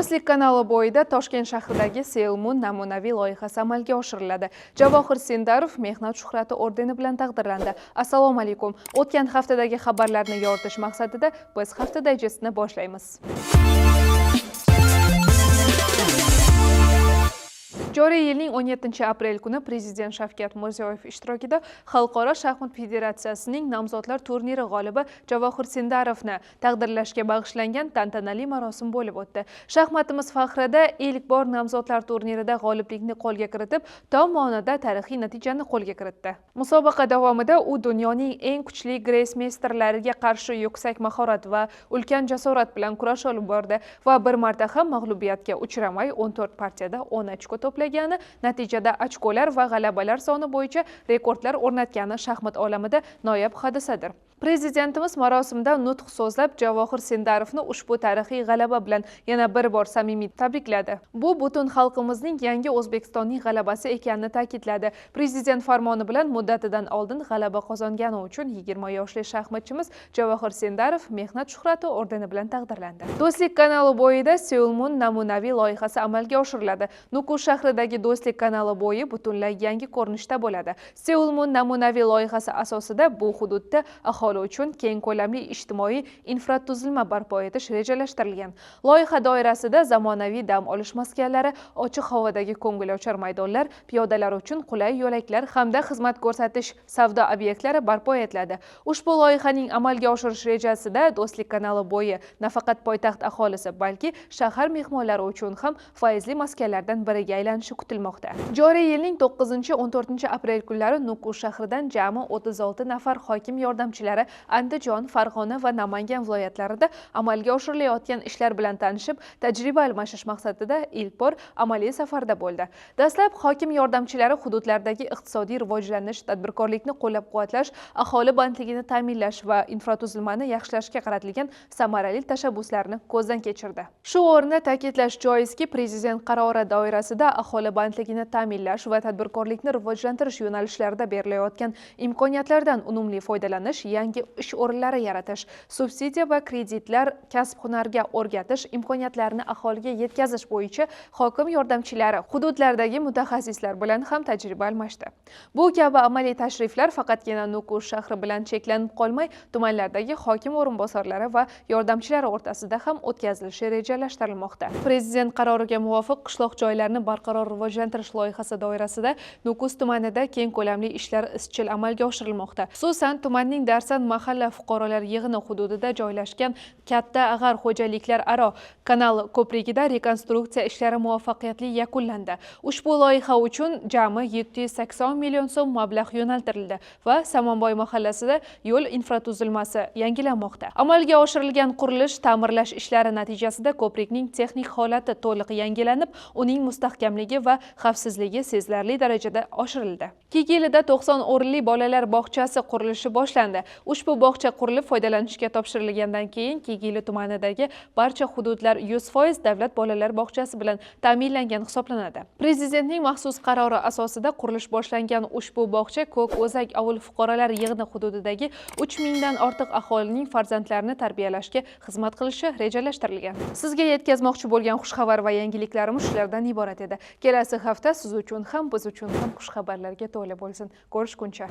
Do'stlik kanali bo'yida Toshkent shahridagi Selmun namunaviy loyihasi amalga oshiriladi. Javohir Sindarov mehnat shuhrati ordeni bilan taqdirlandi. Assalomu alaykum. O'tgan haftadagi xabarlarni yoritish maqsadida biz hafta dayjestini boshlaymiz. Joriy yilning 17 aprel kuni Prezident Shavkat Mirziyoyev ishtirokida Xalqaro shaxmat federatsiyasining nomzodlar turniri g'olibi Javohir Sindarovni taqdirlashga bag'ishlangan tantanali marosim bo'lib o'tdi. Shaxmatimiz faxrida ilk bor nomzodlar turnirida g'oliblikni qo'lga kiritib, tom ma'noda tarixiy natijani qo'lga kiritdi. Musobaqa davomida u dunyoning eng kuchli grossmeysterlariga qarshi yuksak mahorat va ulkan jasorat bilan kurash olib bordi va bir marta ham mag'lubiyatga uchramay 14 partiyada 10 ochko to'plagani, natijada ochkolar va g'alabalar soni bo'yicha rekordlar o'rnatgani shaxmat olamida noyob hodisadir. Prezidentimiz marosimda nutq so'zlab Javohir Sindarovni ushbu tarixiy g'alaba bilan yana bir bor samimiy tabrikladi. Bu butun xalqimizning yangi O'zbekistonning g'alabasi ekanini ta'kidladi. Prezident farmoni bilan muddatidan oldin g'alaba qozongani uchun 20 yoshli shaxmatchimiz Javohir Sindarov mehnat shuhrati ordeni bilan taqdirlandi. Do'stlik kanali bo'yida Selmun namunaviy loyihasi amalga oshiriladi. Nukus shahridagi Do'stlik kanali bo'yi butunlay yangi ko'rinishda bo'ladi. Selmun namunaviy loyihasi asosida bu hududda aholi uchun keng ko'lamli ijtimoiy infratuzilma barpo etish rejalashtirilgan. Loyiha doirasida zamonaviy dam olish maskanlari, ochiq havodagi ko'ngilochar maydonlar, piyodalar uchun qulay yo'laklar hamda xizmat ko'rsatish savdo obyektlari barpo etiladi. Ushbu loyihaning amalga oshirish rejasida Do'stlik kanali bo'yi nafaqat poytaxt aholisi, balki shahar mehmonlari uchun ham foizli maskanlardan biriga aylanishi kutilmoqda. Joriy yilning 9-14 aprel kunlari Nukus shahridan jami 36 nafar hokim yordamchilari Andijon, Farg'ona va Namangan viloyatlarida amalga oshirilayotgan ishlar bilan tanishib, tajriba almashish maqsadida ilk bor amaliy safarda bo'ldi. Dastlab hokim yordamchilari hududlardagi iqtisodiy rivojlanish, tadbirkorlikni qo'llab-quvvatlash, aholi bandligini ta'minlash va infratuzilmani yaxshilashga qaratilgan samarali tashabbuslarni ko'zdan kechirdi. Shu o'rinda ta'kidlash joizki, Prezident qarori doirasida aholi bandligini ta'minlash va tadbirkorlikni rivojlantirish yo'nalishlarida berilayotgan imkoniyatlardan unumli foydalanish, yangi ish o'rinlari yaratish, subsidiya va kreditlar, kasb-hunarga o'rgatish, imkoniyatlarini aholiga yetkazish bo'yicha hokim yordamchilari hududlardagi mutaxassislar bilan ham tajriba almashdi. Bu kabi amaliy tashriflar faqatgina Nukus shahri bilan cheklanib qolmay, tumanlardagi hokim o'rinbosarlari va yordamchilari o'rtasida ham o'tkazilishi rejalashtirilmoqda. Prezident qaroriga muvofiq qishloq joylarni barqaror rivojlantirish loyihasi doirasida Nukus tumanida keng ko'lamli ishlar izchil amalga oshirilmoqda. Xususan, tumanning Darsan mahalla fuqarolar yig'ini hududida joylashgan katta ag'ar xo'jaliklar aro kanal ko'prigida rekonstruksiya ishlari muvaffaqiyatli yakunlandi. Ushbu loyiha uchun jami 780 million so'm mablag' yo'naltirildi va Samonboy mahallasida yo'l infratuzilmasi yangilanmoqda. Amalga oshirilgan qurilish, ta'mirlash ishlari natijasida ko'prikning texnik holati to'liq yangilanib, uning mustahkamligi va xavfsizligi sezilarli darajada oshirildi. Kigilida 90 o'rinli bolalar bog'chasi qurilishi boshlandi. Ushbu bog'cha qurilib foydalanishga topshirilgandan keyin Kigili tumanidagi barcha hududlar 100% davlat bolalar bog'chasi bilan ta'minlangan hisoblanadi. Prezidentning maxsus qarori asosida qurilish boshlangan ushbu bog'cha Ko'k-O'zak ovul fuqarolar yig'ini hududidagi 3000 dan ortiq aholining farzandlarini tarbiyalashga xizmat qilishi rejalashtirilgan. Sizga yetkazmoqchi bo'lgan xushxabar va yangiliklarimiz shulardan iborat edi. Kelasi hafta siz uchun ham, biz uchun ham xushxabarlarga to'la bo'lsin. Ko'rishguncha.